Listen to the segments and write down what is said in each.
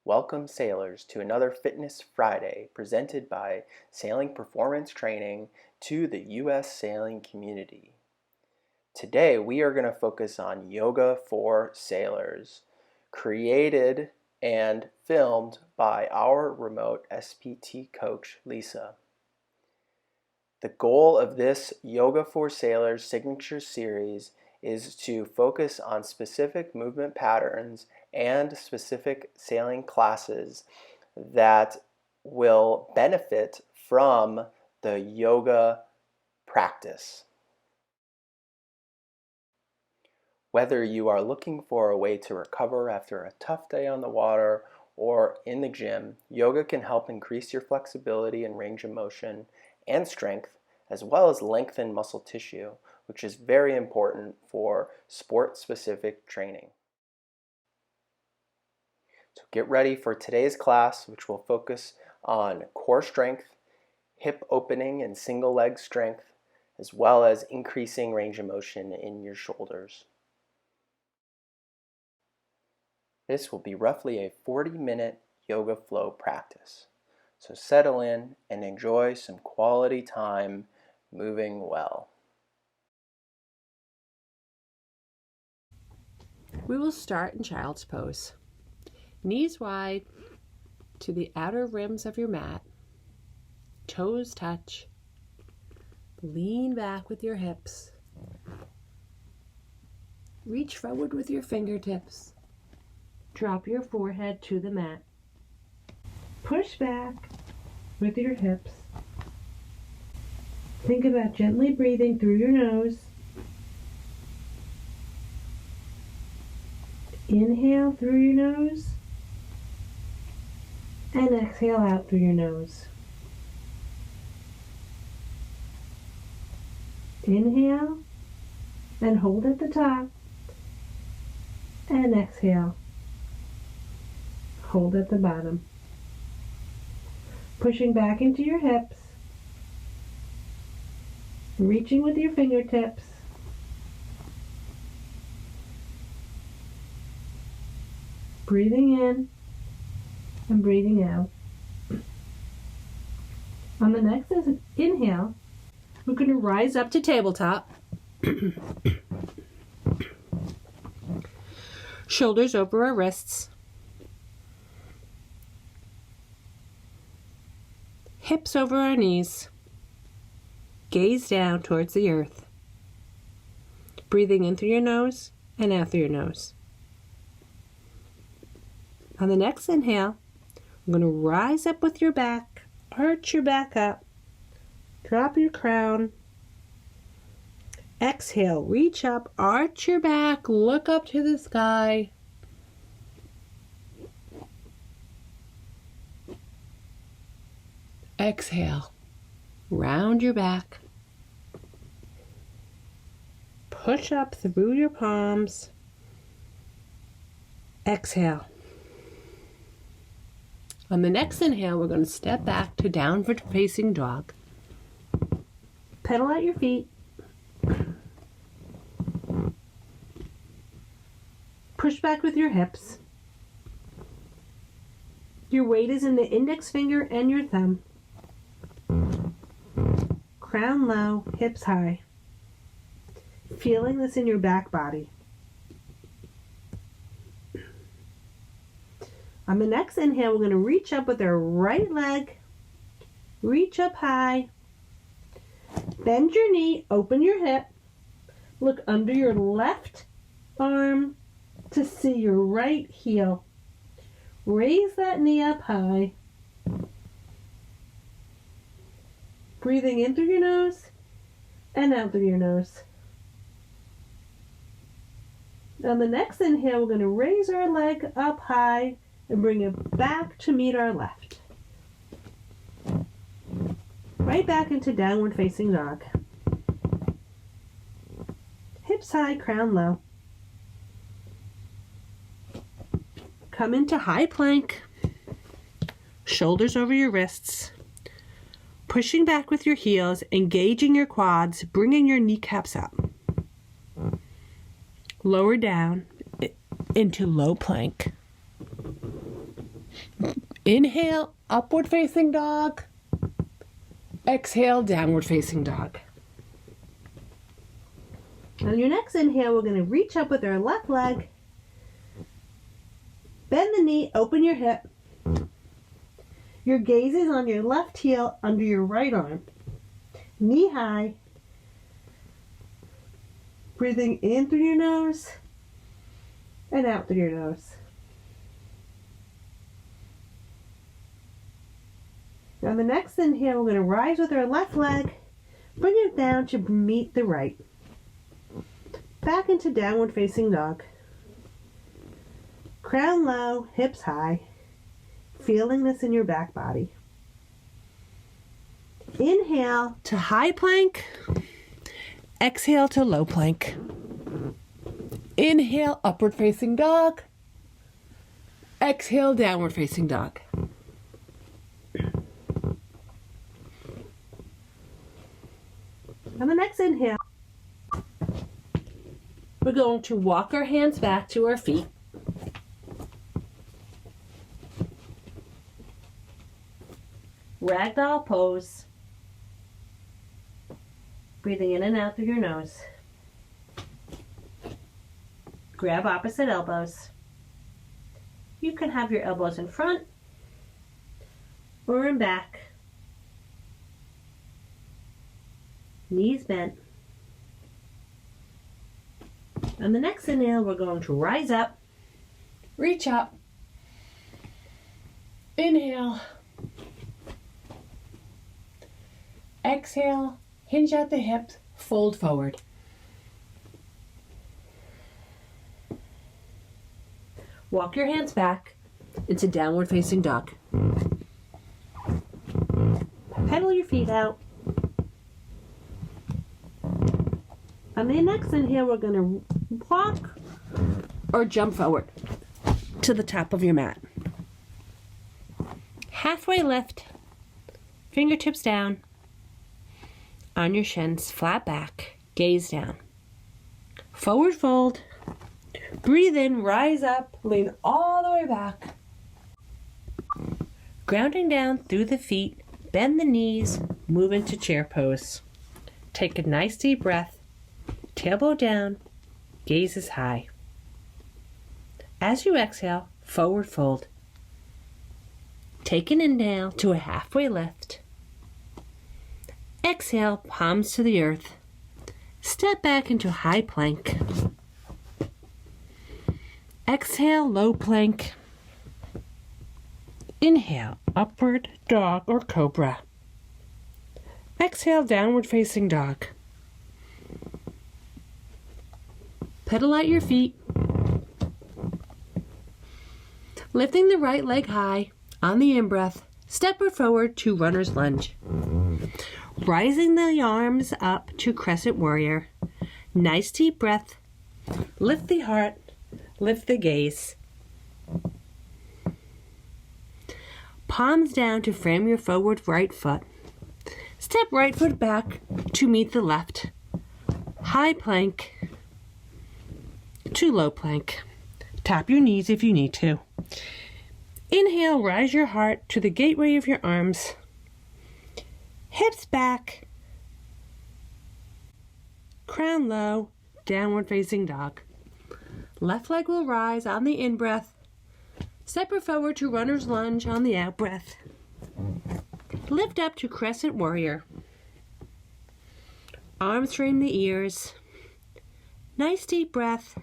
Welcome sailors to another Fitness Friday presented by Sailing Performance Training to the U.S. sailing community. Today we are going to focus on yoga for sailors, created and filmed by our remote SPT coach, Lisa. The goal of this Yoga for Sailors signature series is to focus on specific movement patterns and specific sailing classes that will benefit from the yoga practice. Whether you are looking for a way to recover after a tough day on the water or in the gym, yoga can help increase your flexibility and range of motion and strength, as well as lengthen muscle tissue, which is very important for sport-specific training. So get ready for today's class, which will focus on core strength, hip opening and single leg strength, as well as increasing range of motion in your shoulders. This will be roughly a 40-minute yoga flow practice. So settle in and enjoy some quality time moving well. We will start in child's pose. Knees wide to the outer rims of your mat. Toes touch. Lean back with your hips. Reach forward with your fingertips. Drop your forehead to the mat. Push back with your hips. Think about gently breathing through your nose. Inhale through your nose and exhale out through your nose. Inhale and hold at the top and exhale. Hold at the bottom. Pushing back into your hips. Reaching with your fingertips. Breathing in and breathing out. On the next inhale, we're going to rise up to tabletop. Shoulders over our wrists. Hips over our knees. Gaze down towards the earth. Breathing in through your nose and out through your nose. On the next inhale, I'm going to rise up with your back, arch your back up, drop your crown. Exhale, reach up, arch your back, look up to the sky. Exhale, round your back. Push up through your palms. Exhale. On the next inhale, we're going to step back to downward facing dog. Pedal out your feet. Push back with your hips. Your weight is in the index finger and your thumb. Crown low, hips high. Feeling this in your back body. On the next inhale, we're going to reach up with our right leg. Reach up high. Bend your knee, open your hip. Look under your left arm to see your right heel. Raise that knee up high. Breathing in through your nose and out through your nose. On the next inhale, we're going to raise our leg up high and bring it back to meet our left. Right back into downward facing dog. Hips high, crown low. Come into high plank. Shoulders over your wrists. Pushing back with your heels, engaging your quads, bringing your kneecaps up. Lower down into low plank. Inhale, upward facing dog. Exhale, downward facing dog. On your next inhale, we're going to reach up with our left leg. Bend the knee, open your hip. Your gaze is on your left heel under your right arm. Knee high. Breathing in through your nose and out through your nose. On the next inhale, we're going to rise with our left leg. Bring it down to meet the right. Back into downward facing dog. Crown low, hips high. Feeling this in your back body. Inhale To high plank. Exhale to low plank. Inhale, upward facing dog. Exhale, downward facing dog. On the next inhale, we're going to walk our hands back to our feet. Ragdoll pose. Breathing in and out through your nose. Grab opposite elbows. You can have your elbows in front or in back. Knees bent. On the next inhale, we're going to rise up. Reach up. Inhale. Exhale. Hinge out the hips. Fold forward. Walk your hands back into downward facing dog. Pedal your feet out. On the next inhale, we're going to walk or jump forward to the top of your mat. Halfway lift, fingertips down, on your shins, flat back, gaze down. Forward fold, breathe in, rise up, lean all the way back. Grounding down through the feet, bend the knees, move into chair pose. Take a nice deep breath, tailbone down, gaze is high. As you exhale, forward fold. Take an inhale to a halfway lift. Exhale, palms to the earth. Step back into high plank. Exhale, low plank. Inhale, upward dog or cobra. Exhale, downward facing dog. Pedal out your feet. Lifting the right leg high on the in-breath, step forward to runner's lunge. Rising the arms up to crescent warrior. Nice deep breath. Lift the heart, lift the gaze. Palms down to frame your forward right foot. Step right foot back to meet the left. High plank to low plank. Tap your knees if you need to. Inhale, rise your heart to the gateway of your arms. Hips back. Crown low, downward facing dog. Left leg will rise on the in-breath. Step forward to runner's lunge on the out-breath. Lift up to crescent warrior. Arms frame the ears. Nice deep breath.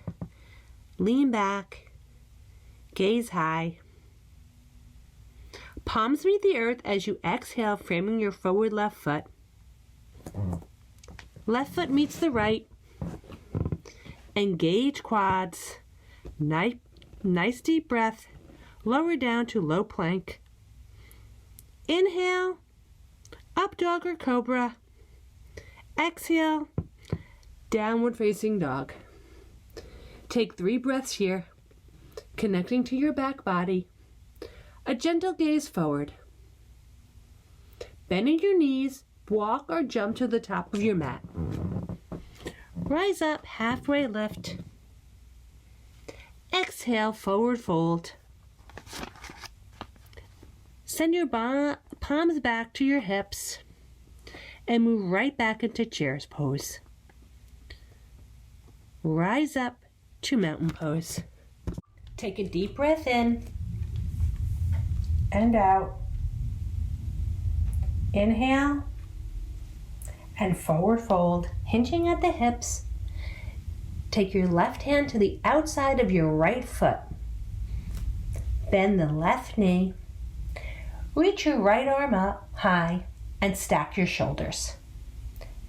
Lean back. Gaze high. Palms meet the earth as you exhale, framing your forward left foot. Left foot meets the right. Engage quads. Nice deep breath. Lower down to low plank. Inhale, up dog or cobra. Exhale, downward facing dog. Take 3 breaths here, connecting to your back body. A gentle gaze forward. Bending your knees, walk or jump to the top of your mat. Rise up, halfway lift. Exhale, forward fold. Send your palms back to your hips and move right back into child's pose. Rise up to mountain pose. Take a deep breath in and out. Inhale and forward fold, hinging at the hips. Take your left hand to the outside of your right foot. Bend the left knee. Reach your right arm up high and stack your shoulders.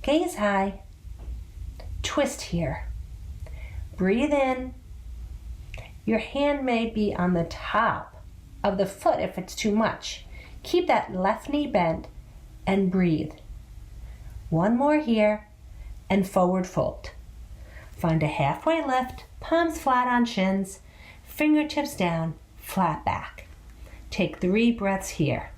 Gaze high. Twist here. Breathe in. Your hand may be on the top of the foot if it's too much. Keep that left knee bent and breathe. One more here and forward fold. Find a halfway lift, palms flat on shins, fingertips down, flat back. Take 3 breaths here.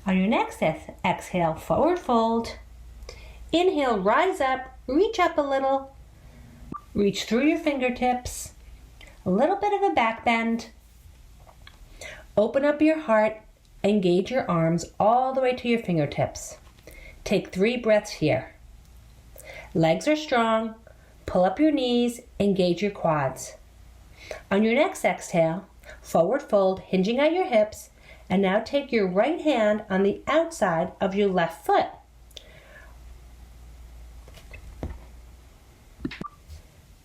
On your next exhale, forward fold. Inhale, rise up, reach up a little. Reach through your fingertips. A little bit of a back bend. Open up your heart. Engage your arms all the way to your fingertips. Take 3 breaths here. Legs are strong. Pull up your knees. Engage your quads. On your next exhale, forward fold, hinging at your hips. And now take your right hand on the outside of your left foot.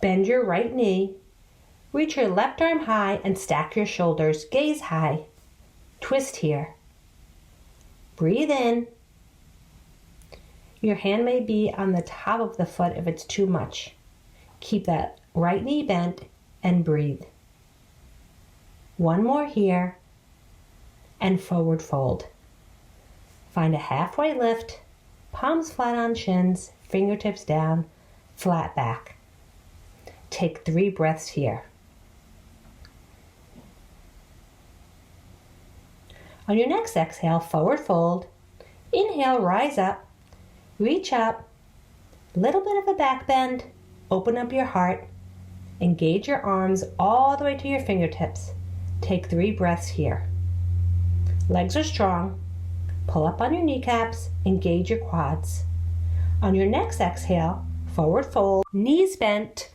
Bend your right knee. Reach your left arm high and stack your shoulders. Gaze high. Twist here. Breathe in. Your hand may be on the top of the foot if it's too much. Keep that right knee bent and breathe. One more here and forward fold. Find a halfway lift, palms flat on shins, fingertips down, flat back. Take 3 breaths here. On your next exhale, forward fold. Inhale, rise up, reach up, little bit of a back bend, open up your heart, engage your arms all the way to your fingertips. Take 3 breaths here. Legs are strong. Pull up on your kneecaps, engage your quads. On your next exhale, forward fold, knees bent.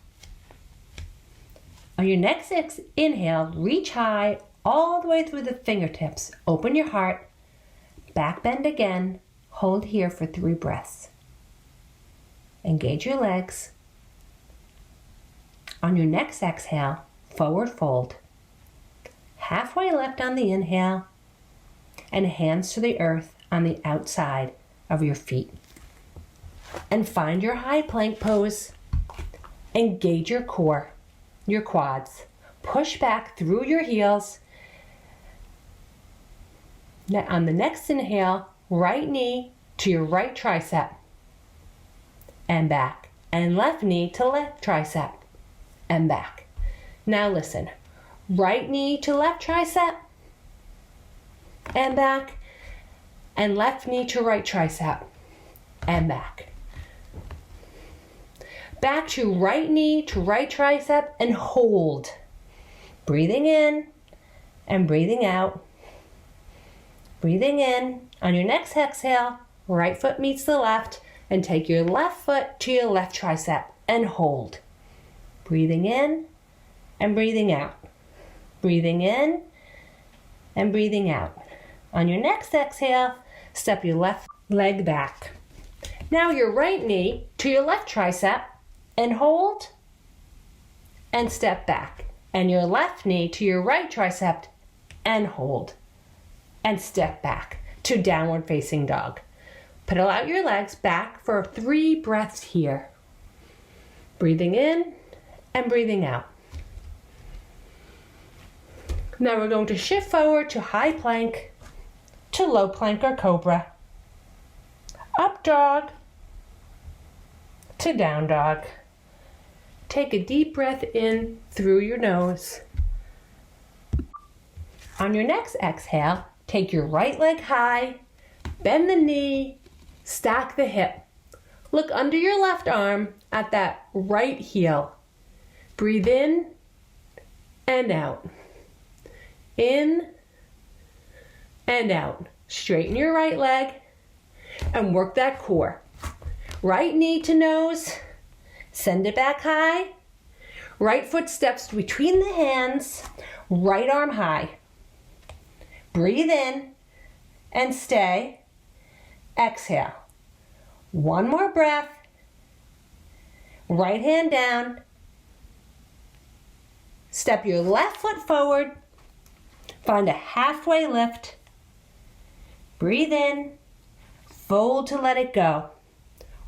On your next inhale, reach high all the way through the fingertips. Open your heart, back bend again. Hold here for 3 breaths. Engage your legs. On your next exhale, forward fold. Halfway lift on the inhale and hands to the earth on the outside of your feet. And find your high plank pose. Engage your core, your quads. Push back through your heels. Now on the next inhale, right knee to your right tricep and back, and left knee to left tricep and back. Now listen, right knee to left tricep and back, and left knee to right tricep and back. Back to right knee to right tricep and hold. Breathing in and breathing out. Breathing in. On your next exhale, right foot meets the left and take your left foot to your left tricep and hold. Breathing in and breathing out. Breathing in and breathing out. On your next exhale, step your left leg back. Now your right knee to your left tricep and hold and step back. And your left knee to your right tricep and hold and step back to downward facing dog. Pedal out your legs back for 3 breaths here. Breathing in and breathing out. Now we're going to shift forward to high plank, to low plank or cobra, up dog, to down dog. Take a deep breath in through your nose. On your next exhale, take your right leg high, bend the knee, stack the hip. Look under your left arm at that right heel. Breathe in and out. In and out. Straighten your right leg and work that core. Right knee to nose. Send it back high. Right foot steps between the hands. Right arm high. Breathe in and stay. Exhale. One more breath. Right hand down. Step your left foot forward. Find a halfway lift. Breathe in. Fold to let it go.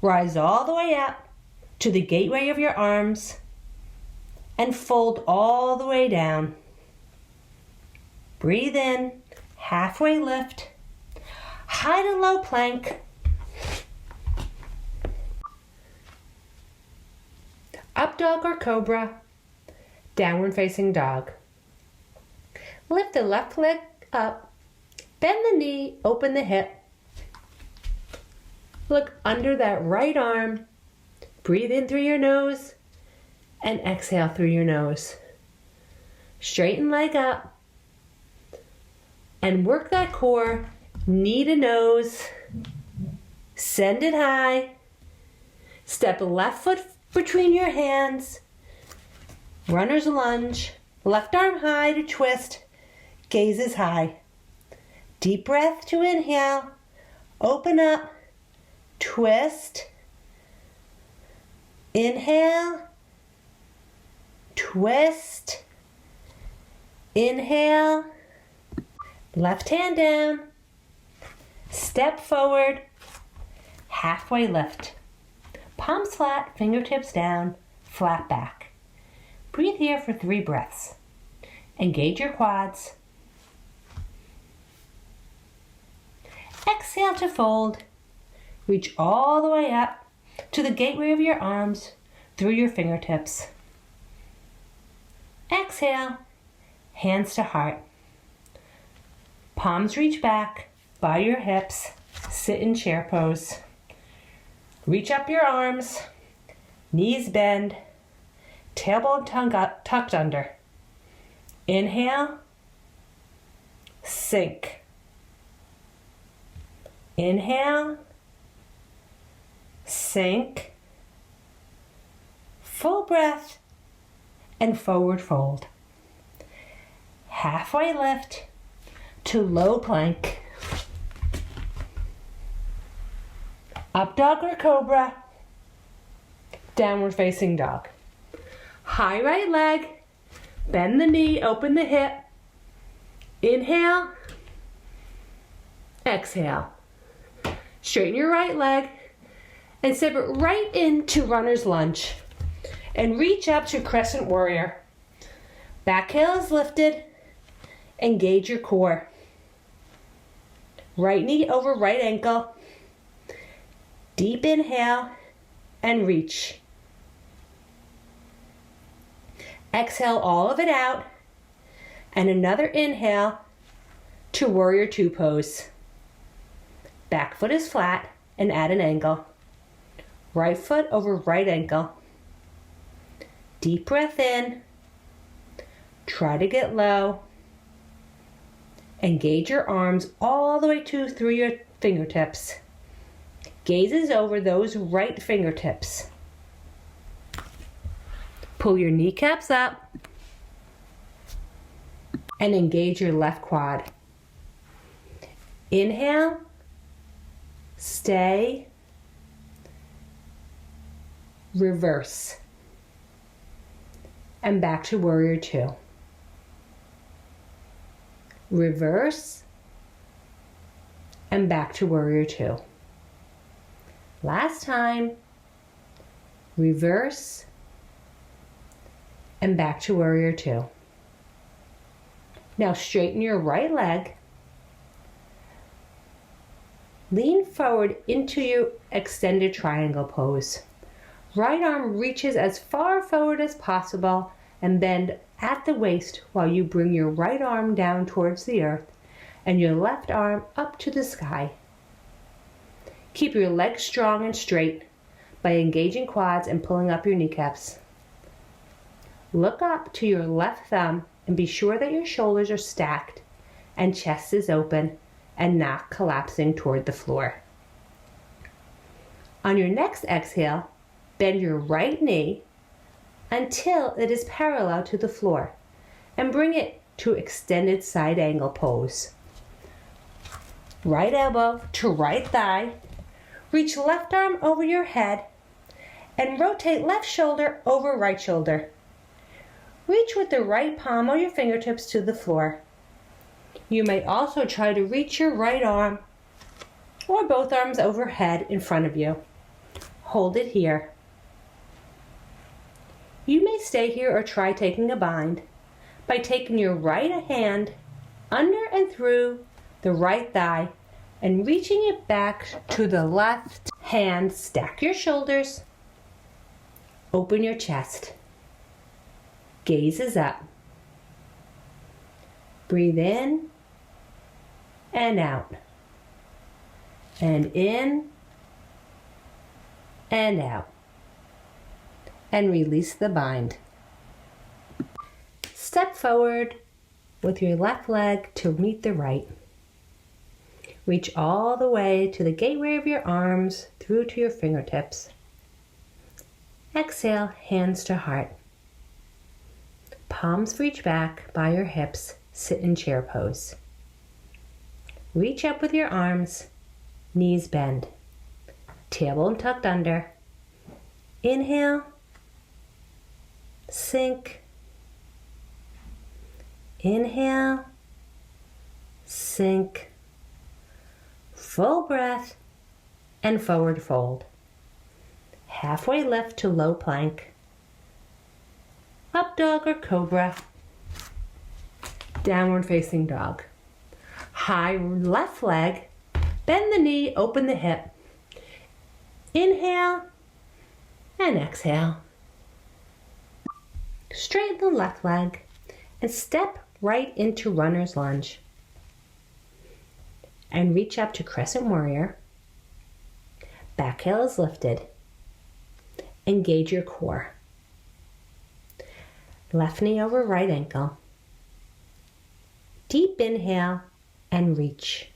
Rise all the way up to the gateway of your arms and fold all the way down. Breathe in. Halfway lift. High to low plank. Up dog or cobra. Downward facing dog. Lift the left leg up. Bend the knee, open the hip. Look under that right arm. Breathe in through your nose and exhale through your nose. Straighten leg up and work that core, knee to nose. Send it high. Step left foot between your hands. Runner's lunge. Left arm high to twist. Gaze is high. Deep breath to inhale. Open up. Twist. Inhale. Twist. Inhale. Left hand down. Step forward. Halfway lift. Palms flat, fingertips down, flat back. Breathe here for 3 breaths. Engage your quads. Exhale to fold. Reach all the way up to the gateway of your arms through your fingertips. Exhale, hands to heart. Palms reach back by your hips. Sit in chair pose. Reach up your arms, knees bend, tailbone tongue tucked under. Inhale, sink. Inhale, sink. Full breath and forward fold. Halfway lift to low plank. Up dog or cobra. Downward facing dog. High right leg. Bend the knee, open the hip. Inhale. Exhale. Straighten your right leg and step it right into runner's lunge. And reach up to crescent warrior. Back heel is lifted. Engage your core. Right knee over right ankle. Deep inhale and reach. Exhale all of it out and another inhale to warrior 2 pose. Back foot is flat and at an angle. Right foot over right ankle. Deep breath in. Try to get low. Engage your arms all the way through your fingertips. Gaze is over those right fingertips. Pull your kneecaps up and engage your left quad. Inhale, stay, reverse, and back to warrior 2. Reverse, and back to warrior 2. Last time, reverse, and back to warrior 2. Now straighten your right leg. Lean forward into your extended triangle pose. Right arm reaches as far forward as possible and bend at the waist while you bring your right arm down towards the earth and your left arm up to the sky. Keep your legs strong and straight by engaging quads and pulling up your kneecaps. Look up to your left thumb and be sure that your shoulders are stacked and chest is open and not collapsing toward the floor. On your next exhale, bend your right knee until it is parallel to the floor and bring it to extended side angle pose. Right elbow to right thigh. Reach left arm over your head and rotate left shoulder over right shoulder. Reach with the right palm or your fingertips to the floor. You may also try to reach your right arm or both arms overhead in front of you. Hold it here. You may stay here or try taking a bind by taking your right hand under and through the right thigh and reaching it back to the left hand. Stack your shoulders. Open your chest. Gaze is up. Breathe in and out. And in and out. And release the bind. Step forward with your left leg to meet the right. Reach all the way to the gateway of your arms through to your fingertips. Exhale, hands to heart. Palms reach back by your hips, sit in chair pose. Reach up with your arms, knees bend. Tailbone tucked under. Inhale, sink. Inhale, sink. Full breath and forward fold. Halfway lift to low plank. Up dog or cobra. Downward facing dog. High left leg. Bend the knee, open the hip. Inhale and exhale. Straighten the left leg and step right into runner's lunge. And reach up to crescent warrior. Back heel is lifted. Engage your core. Left knee over right ankle. Deep inhale and reach.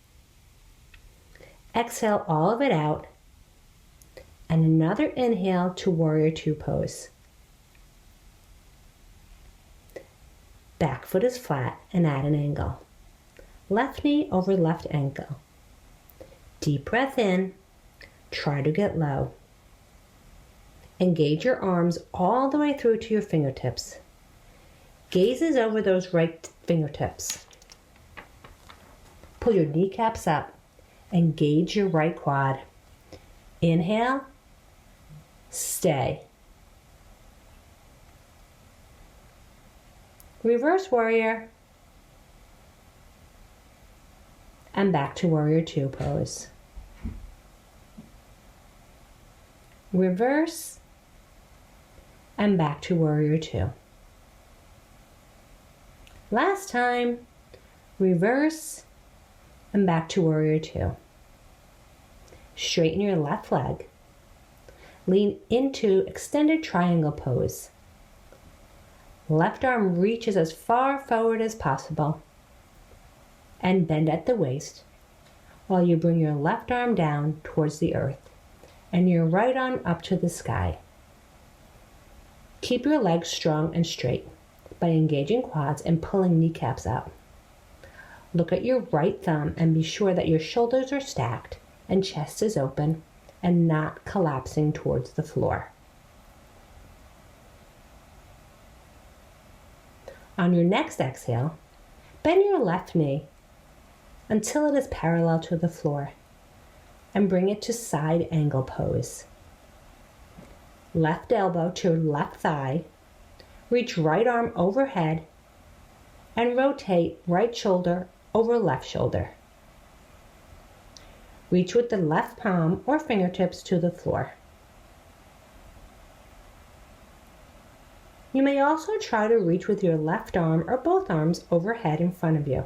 Exhale all of it out. And another inhale to warrior two pose. Back foot is flat and at an angle. Left knee over left ankle. Deep breath in. Try to get low. Engage your arms all the way through to your fingertips. Gaze is over those right fingertips. Pull your kneecaps up. Engage your right quad. Inhale. Stay. Reverse warrior. And back to warrior two pose. Reverse and back to warrior two. Last time, reverse and back to warrior two. Straighten your left leg. Lean into extended triangle pose. Left arm reaches as far forward as possible and bend at the waist while you bring your left arm down towards the earth and your right arm up to the sky. Keep your legs strong and straight by engaging quads and pulling kneecaps up. Look at your right thumb and be sure that your shoulders are stacked and chest is open and not collapsing towards the floor. On your next exhale, bend your left knee until it is parallel to the floor and bring it to side angle pose. Left elbow to left thigh, reach right arm overhead and rotate right shoulder over left shoulder. Reach with the left palm or fingertips to the floor. You may also try to reach with your left arm or both arms overhead in front of you.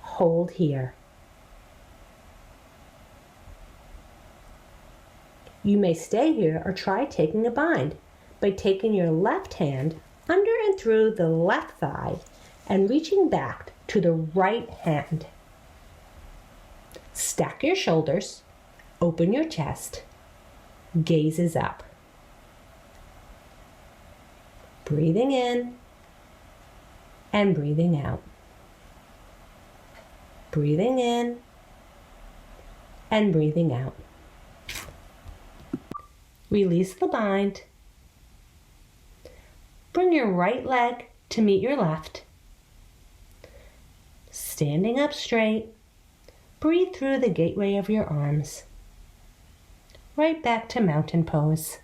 Hold here. You may stay here or try taking a bind by taking your left hand under and through the left thigh and reaching back to the right hand. Stack your shoulders, open your chest, gazes up. Breathing in and breathing out. Breathing in and breathing out. Release the bind. Bring your right leg to meet your left. Standing up straight, breathe through the gateway of your arms. Right back to mountain pose.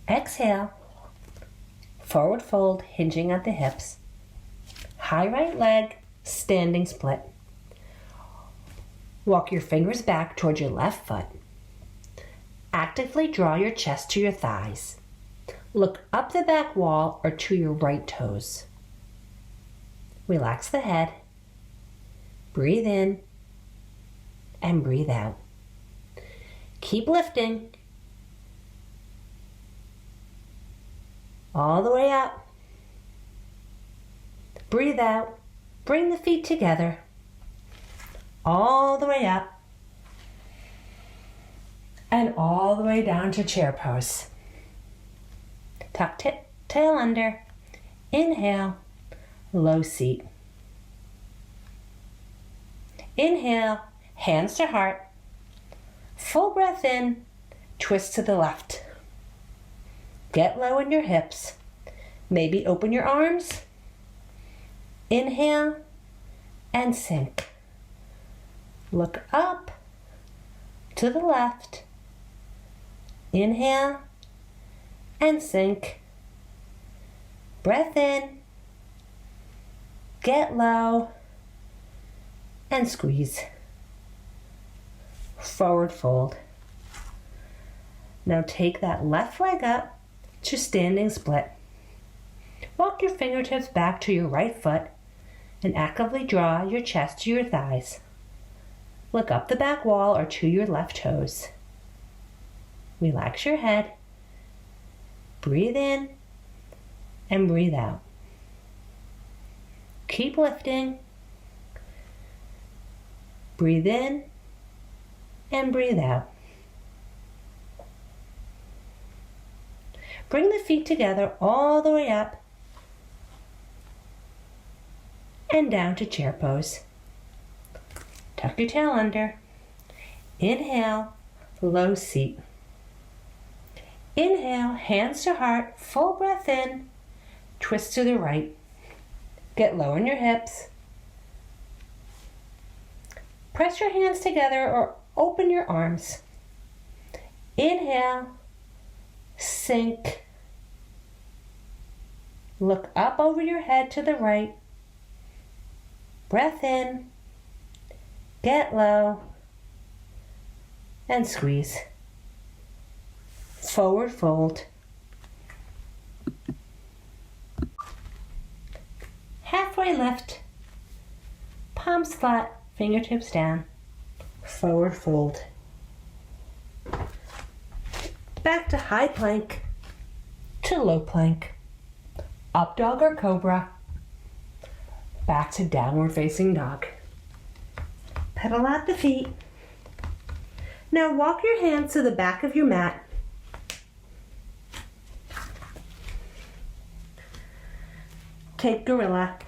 Exhale. Forward fold, hinging at the hips. High right leg, standing split. Walk your fingers back towards your left foot. Actively draw your chest to your thighs. Look up the back wall or to your right toes. Relax the head. Breathe in and breathe out. Keep lifting. All the way up. Breathe out. Bring the feet together. All the way up. And all the way down to chair pose. Tuck tail under. Inhale, low seat. Inhale, hands to heart. Full breath in, twist to the left. Get low in your hips. Maybe open your arms. Inhale and sink. Look up to the left. Inhale and sink. Breath in. Get low and squeeze. Forward fold. Now take that left leg up to standing split. Walk your fingertips back to your right foot and actively draw your chest to your thighs. Look up the back wall or to your left toes. Relax your head. Breathe in and breathe out. Keep lifting. Breathe in and breathe out. Bring the feet together all the way up and down to chair pose. Tuck your tail under. Inhale, low seat. Inhale, hands to heart, full breath in, twist to the right. Get low in your hips. Press your hands together or open your arms. Inhale, sink. Look up over your head to the right. Breath in, get low, and squeeze. Forward fold. Halfway lift. Palms flat, fingertips down. Forward fold. Back to high plank to low plank. Up dog or cobra. Back to downward facing dog. Pedal out the feet. Now walk your hands to the back of your mat. Take gorilla.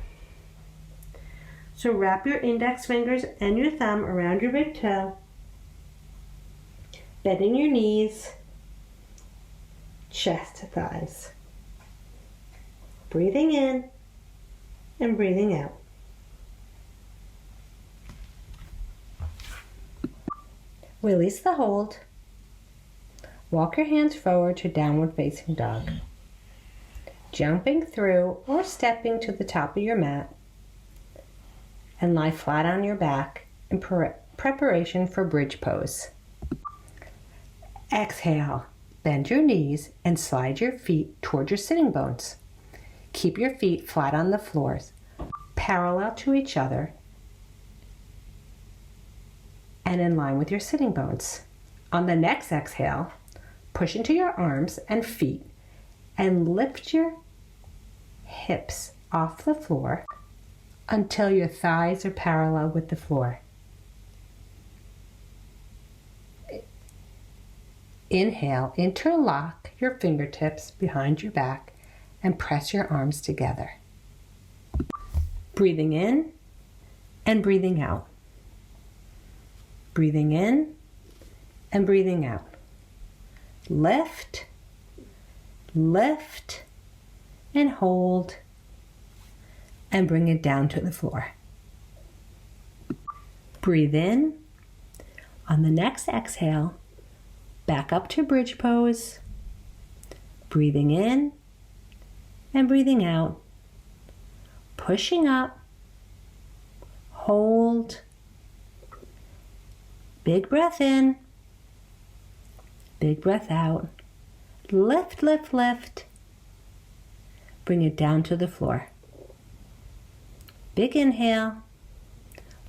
So wrap your index fingers and your thumb around your big toe. Bending your knees. Chest to thighs. Breathing in and breathing out. Release the hold. Walk your hands forward to downward facing dog. Jumping through or stepping to the top of your mat and lie flat on your back in preparation for bridge pose. Exhale, bend your knees and slide your feet toward your sitting bones. Keep your feet flat on the floors, parallel to each other and in line with your sitting bones. On the next exhale, Push into your arms and feet and lift your hips off the floor until your thighs are parallel with the floor. Inhale, interlock your fingertips behind your back and press your arms together. Breathing in and breathing out. Breathing in and breathing out. Lift, lift, and hold, and bring it down to the floor. Breathe in. On the next exhale, back up to bridge pose. Breathing in and breathing out. Pushing up. Hold. Big breath in. Big breath out. Lift, lift, lift. Bring it down to the floor. Big inhale.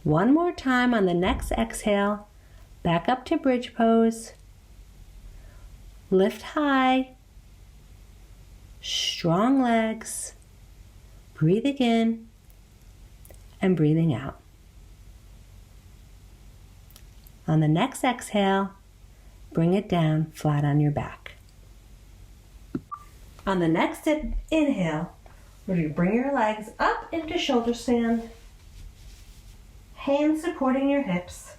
One more time on the next exhale. Back up to bridge pose. Lift high. Strong legs. Breathing in and breathing out. On the next exhale, bring it down flat on your back. On the next inhale, you bring your legs up into shoulder stand, hands supporting your hips.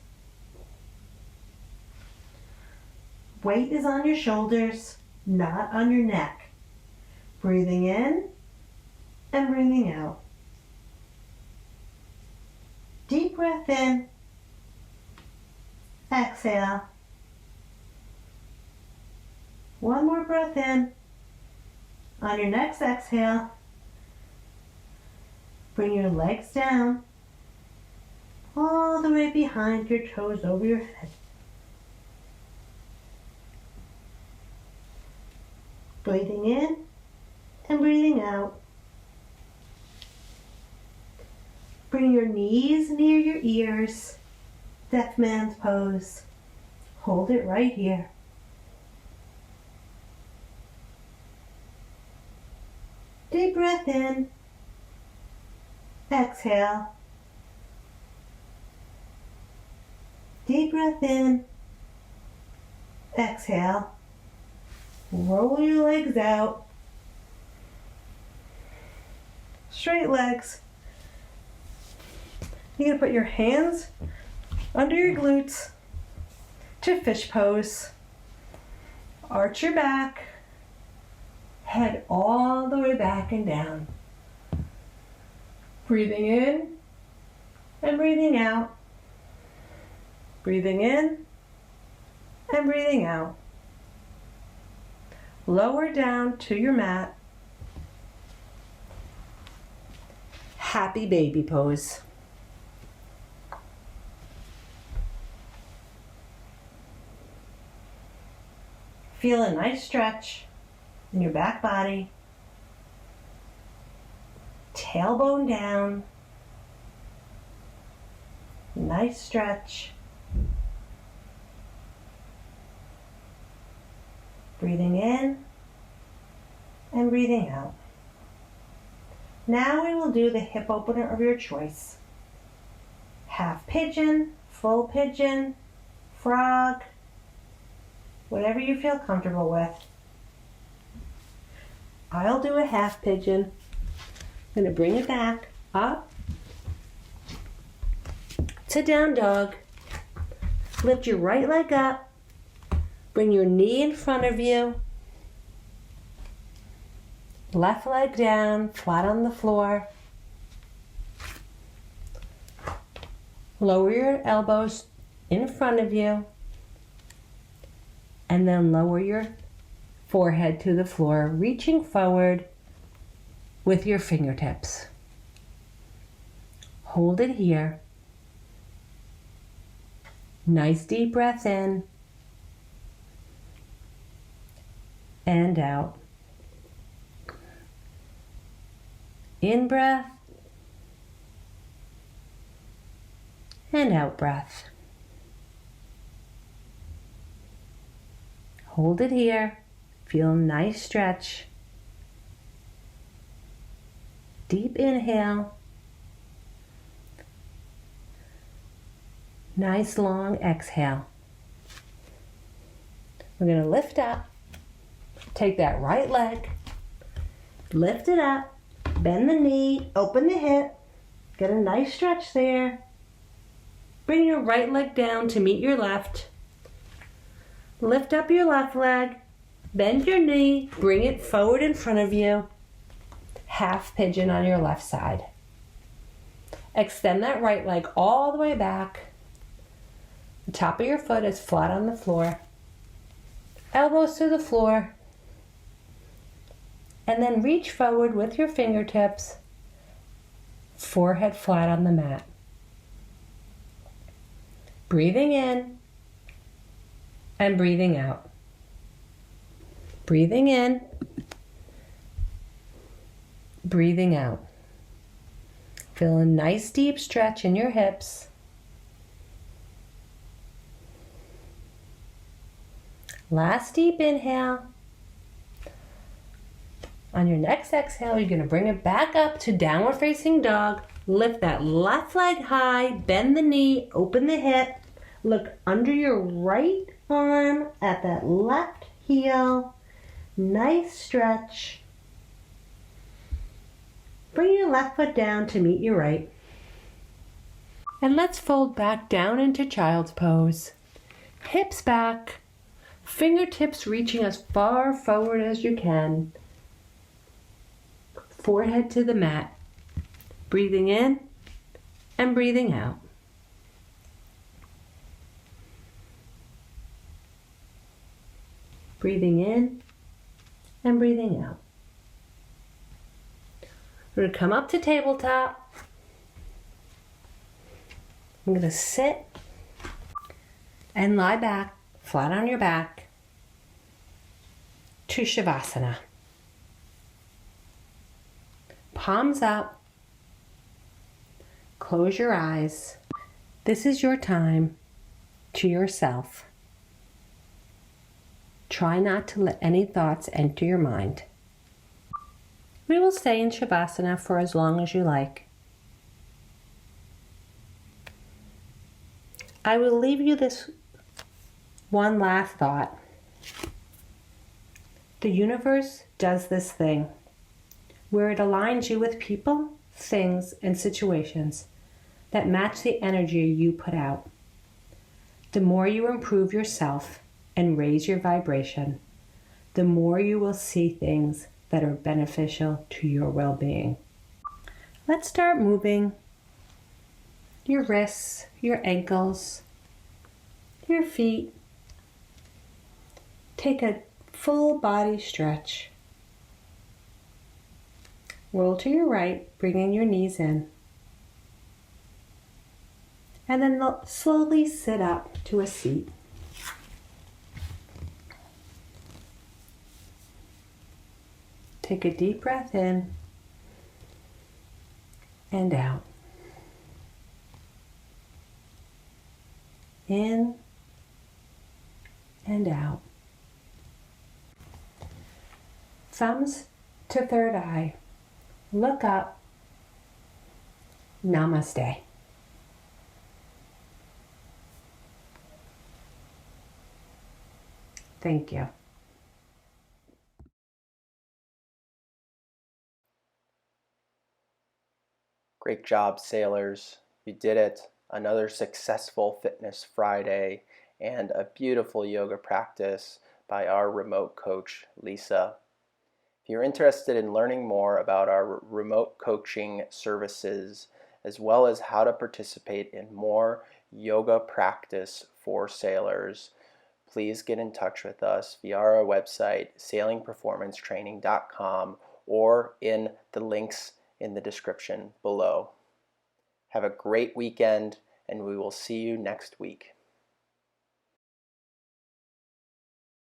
Weight is on your shoulders, not on your neck. Breathing in and breathing out. Deep breath in. Exhale. One more breath in. On your next exhale, bring your legs down all the way behind your toes over your head. Breathing in and breathing out. Bring your knees near your ears, deaf man's pose. Hold it right here. Deep breath in. Exhale. Deep breath in. Exhale. Roll your legs out. Straight legs. You're going to put your hands under your glutes to fish pose. Arch your back. Head all the way back and down. Breathing in and breathing out. Breathing in and breathing out. Lower down to your mat. Happy baby pose. Feel a nice stretch in your back body. Tailbone down. Nice stretch. Breathing in and breathing out. Now we will do the hip opener of your choice. Half pigeon, full pigeon, frog, whatever you feel comfortable with. I'll do a half pigeon. I'm going to bring it back up to down dog. Lift your right leg up. Bring your knee in front of you. Left leg down, flat on the floor. Lower your elbows in front of you. And then lower your forehead to the floor, reaching forward with your fingertips. Hold it here. Nice deep breath in and out. In breath and out breath. Hold it here. Feel a nice stretch. Deep inhale. Nice long exhale. We're going to lift up. Take that right leg. Lift it up. Bend the knee. Open the hip. Get a nice stretch there. Bring your right leg down to meet your left. Lift up your left leg. Bend your knee. Bring it forward in front of you. Half pigeon on your left side. Extend that right leg all the way back. The top of your foot is flat on the floor. Elbows to the floor. And then reach forward with your fingertips. Forehead flat on the mat. Breathing in and breathing out. Breathing in, breathing out. Feel a nice deep stretch in your hips. Last deep inhale. On your next exhale, you're going to bring it back up to downward facing dog. Lift that left leg high, bend the knee, open the hip. Look under your right arm at that left heel. Nice stretch. Bring your left foot down to meet your right. And let's fold back down into child's pose. Hips back, fingertips reaching as far forward as you can. Forehead to the mat. Breathing in and breathing out. Breathing in and breathing out. We're going to come up to tabletop. I'm going to sit and lie back, flat on your back, to Shavasana. Palms up. Close your eyes. This is your time to yourself. Try not to let any thoughts enter your mind. We will stay in Shavasana for as long as you like. I will leave you this one last thought. The universe does this thing where it aligns you with people, things, and situations that match the energy you put out. The more you improve yourself and raise your vibration, the more you will see things that are beneficial to your well-being. Let's start moving your wrists, your ankles, your feet. Take a full body stretch. Roll to your right, bringing your knees in. And then slowly sit up to a seat. Take a deep breath in and out. In and out. Thumbs to third eye. Look up. Namaste. Thank you. Great job, sailors. You did it. Another successful Fitness Friday and a beautiful yoga practice by our remote coach, Lisa. If you're interested in learning more about our remote coaching services, as well as how to participate in more yoga practice for sailors, please get in touch with us via our website, sailingperformancetraining.com, or in the links in the description below. Have a great weekend, and we will see you next week.